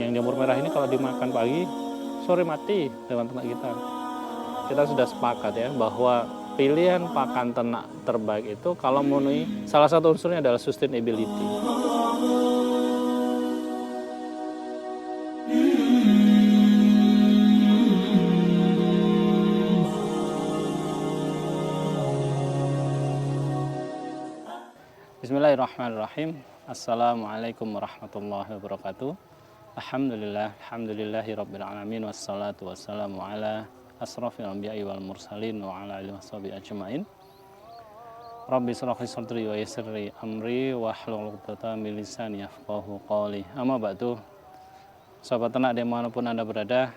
Yang jamur merah ini kalau dimakan pagi, sore mati hewan ternak kita. Kita sudah sepakat ya bahwa pilihan pakan ternak terbaik itu kalau memenuhi salah satu unsurnya adalah sustainability. Bismillahirrahmanirrahim. Assalamualaikum warahmatullahi wabarakatuh. Alhamdulillahirabbil alamin wassalatu wassalamu ala asrofil anbiya'i wal mursalin wa ala alihi washabihi ajmain. Rabbi shrah li sadri wa yassir li amri wahlul 'uqdatam min lisani yafqahu qawli. Amma ba'du. Sahabat ternak dimanapun Anda berada,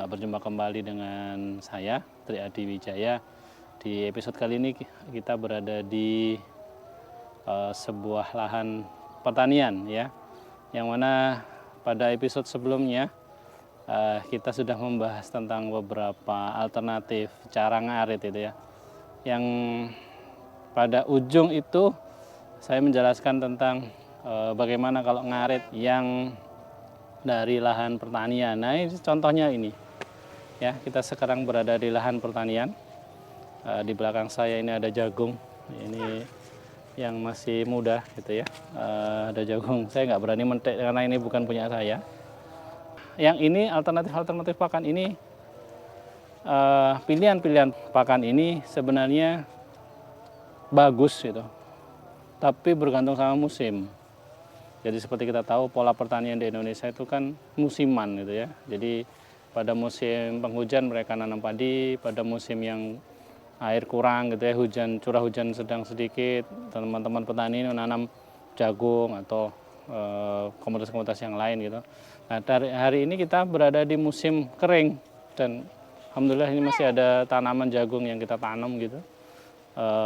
berjumpa kembali dengan saya Tri Adi Wijaya. Di episode kali ini kita berada di sebuah lahan pertanian ya, yang mana pada episode sebelumnya kita sudah membahas tentang beberapa alternatif cara ngarit itu ya, yang pada ujung itu saya menjelaskan tentang bagaimana kalau ngarit yang dari lahan pertanian. Nah ini contohnya ini ya, kita sekarang berada di lahan pertanian. Di belakang saya ini ada jagung, ini yang masih muda gitu ya, ada jagung. Saya nggak berani mentek karena ini bukan punya saya. Yang ini alternatif pakan ini, pilihan-pilihan pakan ini sebenarnya bagus gitu, tapi bergantung sama musim. Jadi seperti kita tahu pola pertanian di Indonesia itu kan musiman gitu ya. Jadi pada musim penghujan mereka nanam padi, pada musim yang air kurang gitu ya, curah hujan sedang sedikit, teman-teman petani ini menanam jagung atau komoditas-komoditas yang lain gitu. Nah hari ini kita berada di musim kering dan alhamdulillah ini masih ada tanaman jagung yang kita tanam gitu,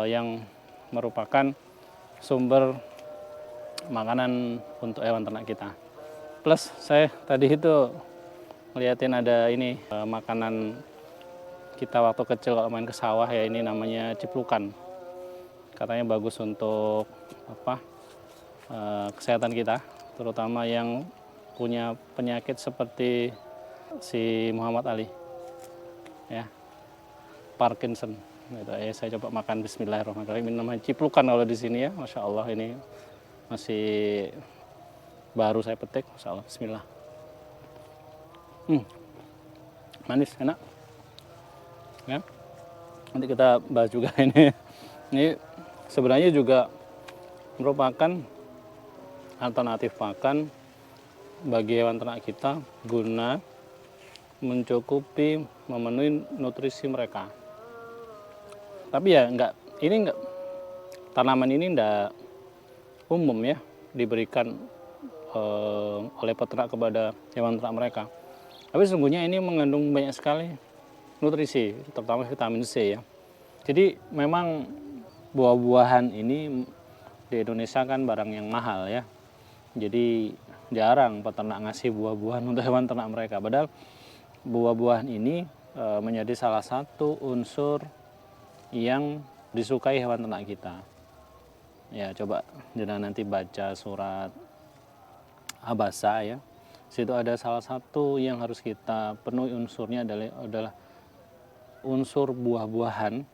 yang merupakan sumber makanan untuk hewan ternak kita. Plus saya tadi itu ngeliatin ada ini makanan kita waktu kecil kalau main ke sawah ya, ini namanya ciplukan. Katanya bagus untuk kesehatan kita, terutama yang punya penyakit seperti si Muhammad Ali ya, Parkinson gitu. Saya coba makan, bismillahirrahmanirrahim. Ini namanya ciplukan kalau di sini ya, masya Allah, ini masih baru saya petik, masya Allah, bismillah. Manis, enak ya. Nanti kita bahas juga ini sebenarnya juga merupakan alternatif pakan bagi hewan ternak kita guna mencukupi, memenuhi nutrisi mereka. Tapi ya tanaman ini enggak umum ya diberikan oleh peternak kepada hewan ternak mereka. Tapi sesungguhnya ini mengandung banyak sekali nutrisi, terutama vitamin C ya. Jadi memang buah-buahan ini di Indonesia kan barang yang mahal ya. Jadi jarang peternak ngasih buah-buahan untuk hewan ternak mereka. Padahal buah-buahan ini menjadi salah satu unsur yang disukai hewan ternak kita. Ya coba jangan nanti baca surat Abasa ya. Situ ada salah satu yang harus kita penuhi unsurnya adalah unsur buah-buahan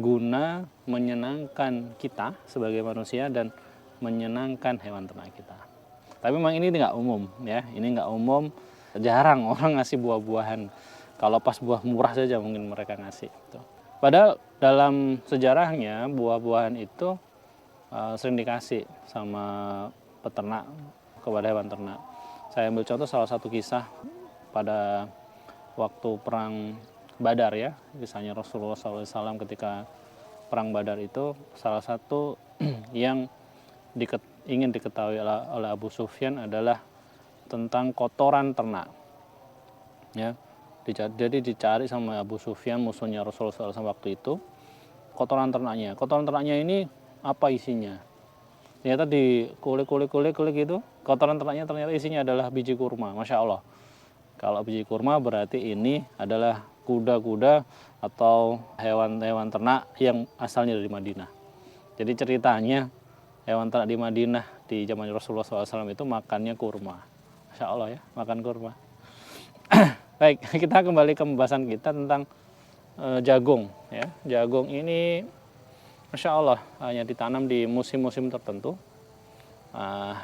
guna menyenangkan kita sebagai manusia dan menyenangkan hewan ternak kita. Tapi memang ini nggak umum ya, ini nggak umum, jarang orang ngasih buah-buahan. Kalau pas buah murah saja mungkin mereka ngasih gitu. Padahal dalam sejarahnya buah-buahan itu sering dikasih sama peternak kepada hewan ternak. Saya ambil contoh salah satu kisah pada waktu perang Badar ya, misalnya Rasulullah SAW ketika perang Badar itu salah satu yang ingin diketahui oleh Abu Sufyan adalah tentang kotoran ternak ya. Jadi dicari sama Abu Sufyan, musuhnya Rasulullah SAW waktu itu, kotoran ternaknya ini apa isinya. Ternyata di kulik gitu, kotoran ternaknya ternyata isinya adalah biji kurma. Masya Allah, kalau biji kurma berarti ini adalah kuda-kuda atau hewan-hewan ternak yang asalnya dari Madinah. Jadi ceritanya hewan ternak di Madinah di zaman Rasulullah SAW itu makannya kurma. Masya Allah ya, makan kurma. Baik, kita kembali ke pembahasan kita tentang jagung ya. Jagung ini Masya Allah hanya ditanam di musim-musim tertentu.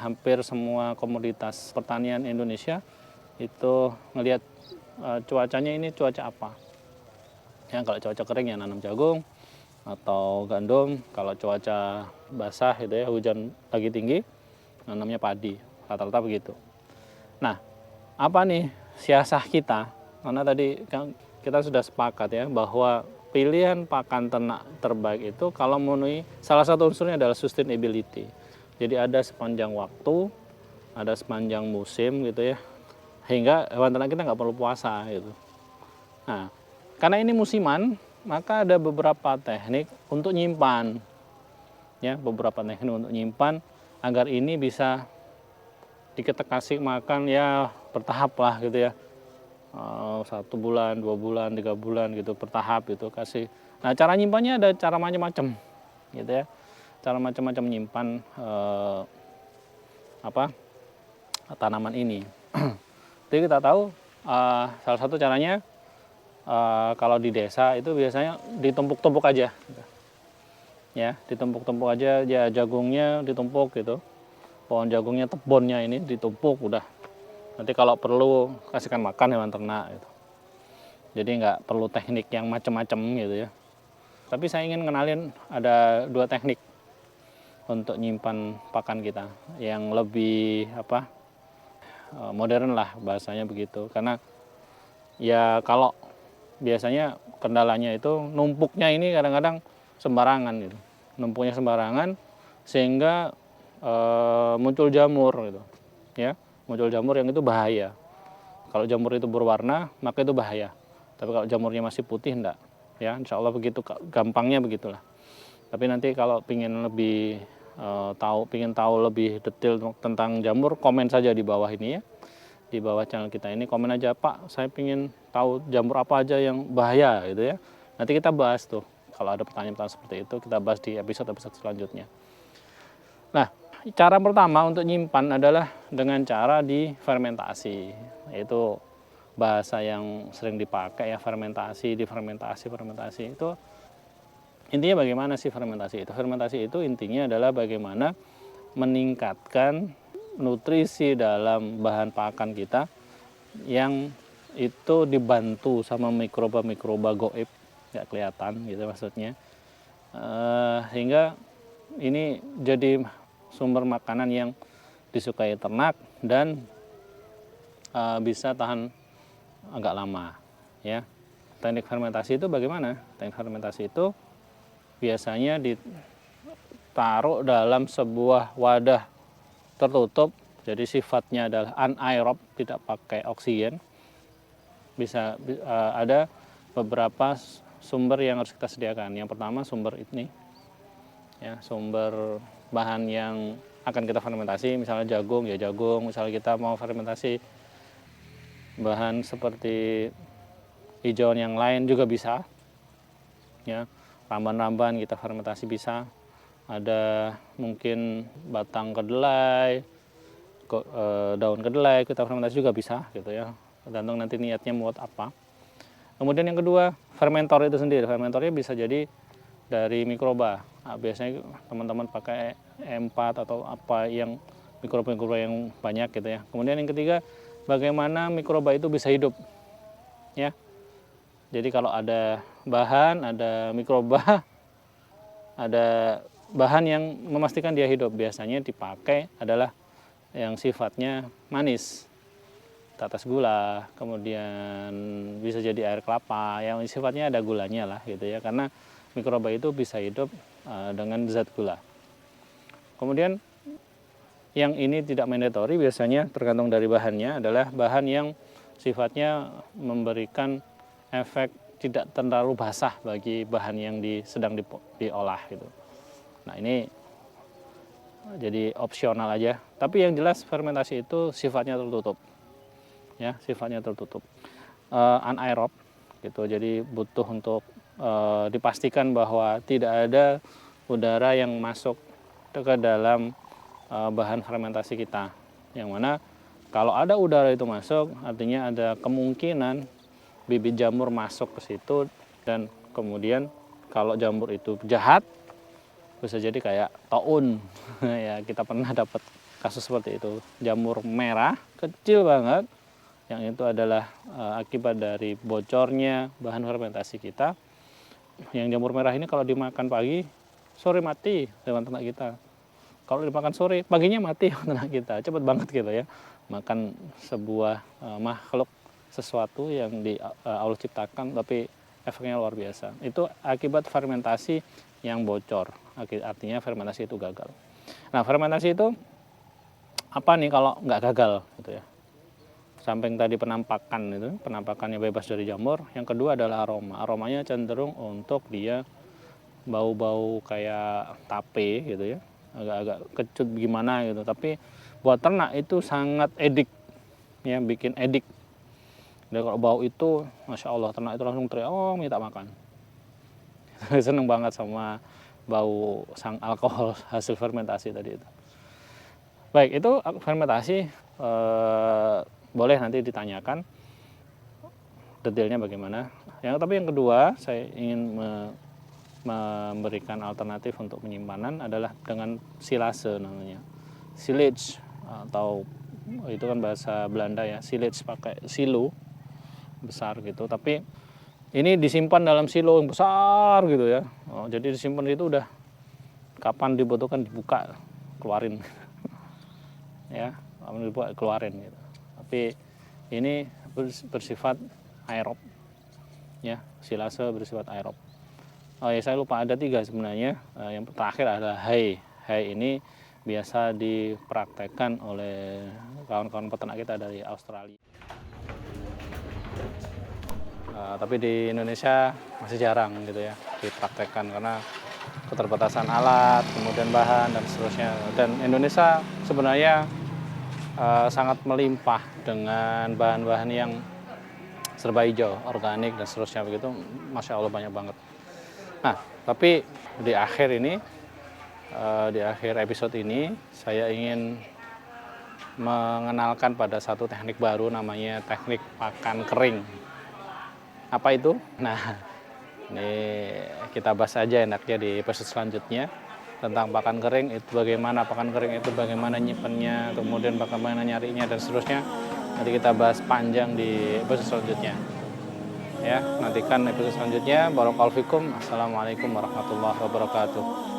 Hampir semua komoditas pertanian Indonesia itu ngelihat cuacanya ini cuaca apa. Ya, kalau cuaca kering ya nanam jagung atau gandum, kalau cuaca basah gitu ya, hujan lagi tinggi, nanamnya padi. Rata-rata begitu. Nah, apa nih siasah kita? Karena tadi kita sudah sepakat ya bahwa pilihan pakan ternak terbaik itu kalau memenuhi salah satu unsurnya adalah sustainability. Jadi ada sepanjang waktu, ada sepanjang musim gitu ya, hingga hewan ternak kita nggak perlu puasa gitu. Nah, karena ini musiman, maka ada beberapa teknik untuk nyimpan, ya beberapa teknik untuk nyimpan agar ini bisa kita kasih makan ya bertahap lah gitu ya. 1 bulan, 2 bulan, 3 bulan gitu bertahap gitu kasih. Nah, cara nyimpannya ada cara macam-macam gitu ya. Cara macam-macam nyimpan tanaman ini. Jadi kita tahu salah satu caranya kalau di desa itu biasanya ditumpuk-tumpuk aja. Ya, ditumpuk-tumpuk aja ya, jagungnya ditumpuk gitu. Pohon jagungnya, tebonnya ini ditumpuk udah. Nanti kalau perlu kasihkan makan hewan ternak gitu. Jadi nggak perlu teknik yang macam-macam gitu ya. Tapi saya ingin kenalin ada 2 teknik untuk nyimpan pakan kita yang lebih modern lah bahasanya begitu. Karena ya kalau biasanya kendalanya itu numpuknya ini kadang-kadang sembarangan gitu. Numpuknya sembarangan sehingga muncul jamur gitu. Ya, muncul jamur yang itu bahaya. Kalau jamur itu berwarna, maka itu bahaya. Tapi kalau jamurnya masih putih enggak. Ya, insya Allah begitu, gampangnya begitulah. Tapi nanti kalau pingin lebih pingin tahu lebih detail tentang jamur, komen saja di bawah ini ya. Di bawah channel kita ini komen aja, Pak, saya pingin tahu jamur apa aja yang bahaya gitu ya. Nanti kita bahas tuh. Kalau ada pertanyaan-pertanyaan seperti itu, kita bahas di episode-episode selanjutnya. Nah, cara pertama untuk nyimpan adalah dengan cara difermentasi. Itu bahasa yang sering dipakai ya, fermentasi, difermentasi itu intinya bagaimana sih fermentasi itu? Fermentasi itu intinya adalah bagaimana meningkatkan nutrisi dalam bahan pakan kita yang itu dibantu sama mikroba-mikroba goib, nggak kelihatan gitu maksudnya, hingga ini jadi sumber makanan yang disukai ternak dan bisa tahan agak lama ya. Teknik fermentasi itu bagaimana? Teknik fermentasi itu biasanya ditaruh dalam sebuah wadah tertutup, jadi sifatnya adalah anaerob, tidak pakai oksigen. Bisa ada beberapa sumber yang harus kita sediakan. Yang pertama sumber ini ya, sumber bahan yang akan kita fermentasi, misalnya jagung ya jagung, misalnya kita mau fermentasi bahan seperti hijauan yang lain juga bisa ya, ramban-ramban kita fermentasi bisa, ada mungkin batang kedelai, daun kedelai kita fermentasi juga bisa gitu ya, tergantung nanti niatnya buat apa. Kemudian yang kedua, fermentor itu sendiri. Fermentornya bisa jadi dari mikroba. Nah, biasanya teman-teman pakai E4 atau apa yang mikroba yang banyak gitu ya. Kemudian yang ketiga, bagaimana mikroba itu bisa hidup ya. Jadi kalau ada bahan, ada mikroba, ada bahan yang memastikan dia hidup, biasanya dipakai adalah yang sifatnya manis, tetes gula, kemudian bisa jadi air kelapa yang sifatnya ada gulanya lah gitu ya, karena mikroba itu bisa hidup dengan zat gula. Kemudian yang ini tidak mandatory, biasanya tergantung dari bahannya, adalah bahan yang sifatnya memberikan efek tidak terlalu basah bagi bahan yang sedang diolah gitu. Nah, ini jadi opsional aja. Tapi yang jelas fermentasi itu sifatnya tertutup. Ya, sifatnya tertutup. Anaerob gitu. Jadi butuh untuk dipastikan bahwa tidak ada udara yang masuk ke dalam bahan fermentasi kita. Yang mana Kalau ada udara itu masuk, artinya ada kemungkinan bibit jamur masuk ke situ, dan kemudian kalau jamur itu jahat bisa jadi kayak taun. Ya, kita pernah dapat kasus seperti itu. Jamur merah kecil banget, yang itu adalah akibat dari bocornya bahan fermentasi kita. Yang jamur merah ini kalau dimakan pagi, sore mati hewan ternak kita. Kalau dimakan sore, paginya mati hewan ternak kita. Cepet banget gitu ya. Makan sebuah makhluk, sesuatu yang Allah ciptakan tapi efeknya luar biasa. Itu akibat fermentasi yang bocor. Artinya fermentasi itu gagal. Nah, fermentasi itu apa nih kalau nggak gagal gitu ya? Samping tadi penampakan itu, penampakannya bebas dari jamur. Yang kedua adalah aroma. Aromanya cenderung untuk dia bau-bau kayak tape gitu ya, agak-agak kecut gimana gitu. Tapi buat ternak itu sangat edik, ya, bikin edik. Dan kalau bau itu, masya Allah, ternak itu langsung teriak, oh minta makan. Seneng banget sama bau sang alkohol hasil fermentasi tadi itu. Baik, itu fermentasi, boleh nanti ditanyakan detailnya bagaimana. Tapi yang kedua, saya ingin memberikan alternatif untuk penyimpanan adalah dengan silase namanya. Silage, atau itu kan bahasa Belanda ya, silage pakai silo besar gitu. Tapi ini disimpan dalam silo yang besar gitu ya. Jadi disimpan itu udah kapan dibutuhkan dibuka, keluarin. Ya, kapan dibuka keluarin gitu. Tapi ini bersifat aerob. Ya, silase bersifat aerob. Oh ya, saya lupa ada 3 sebenarnya. Yang terakhir adalah hay. Hay ini biasa dipraktekkan oleh kawan-kawan peternak kita dari Australia. Tapi di Indonesia masih jarang gitu ya dipraktekkan karena keterbatasan alat, kemudian bahan dan seterusnya. Dan Indonesia sebenarnya sangat melimpah dengan bahan-bahan yang serba hijau, organik dan seterusnya begitu. Masya Allah banyak banget. Nah, tapi di akhir ini, di akhir episode ini, saya ingin mengenalkan pada satu teknik baru namanya teknik pakan kering. Apa itu? Nah, ini kita bahas aja enaknya di episode selanjutnya tentang pakan kering itu, bagaimana pakan kering itu, bagaimana nyimpennya, kemudian bagaimana nyarinya dan seterusnya. Nanti kita bahas panjang di episode selanjutnya. Ya, nantikan episode selanjutnya. Barakallahu fikum. Assalamualaikum warahmatullahi wabarakatuh.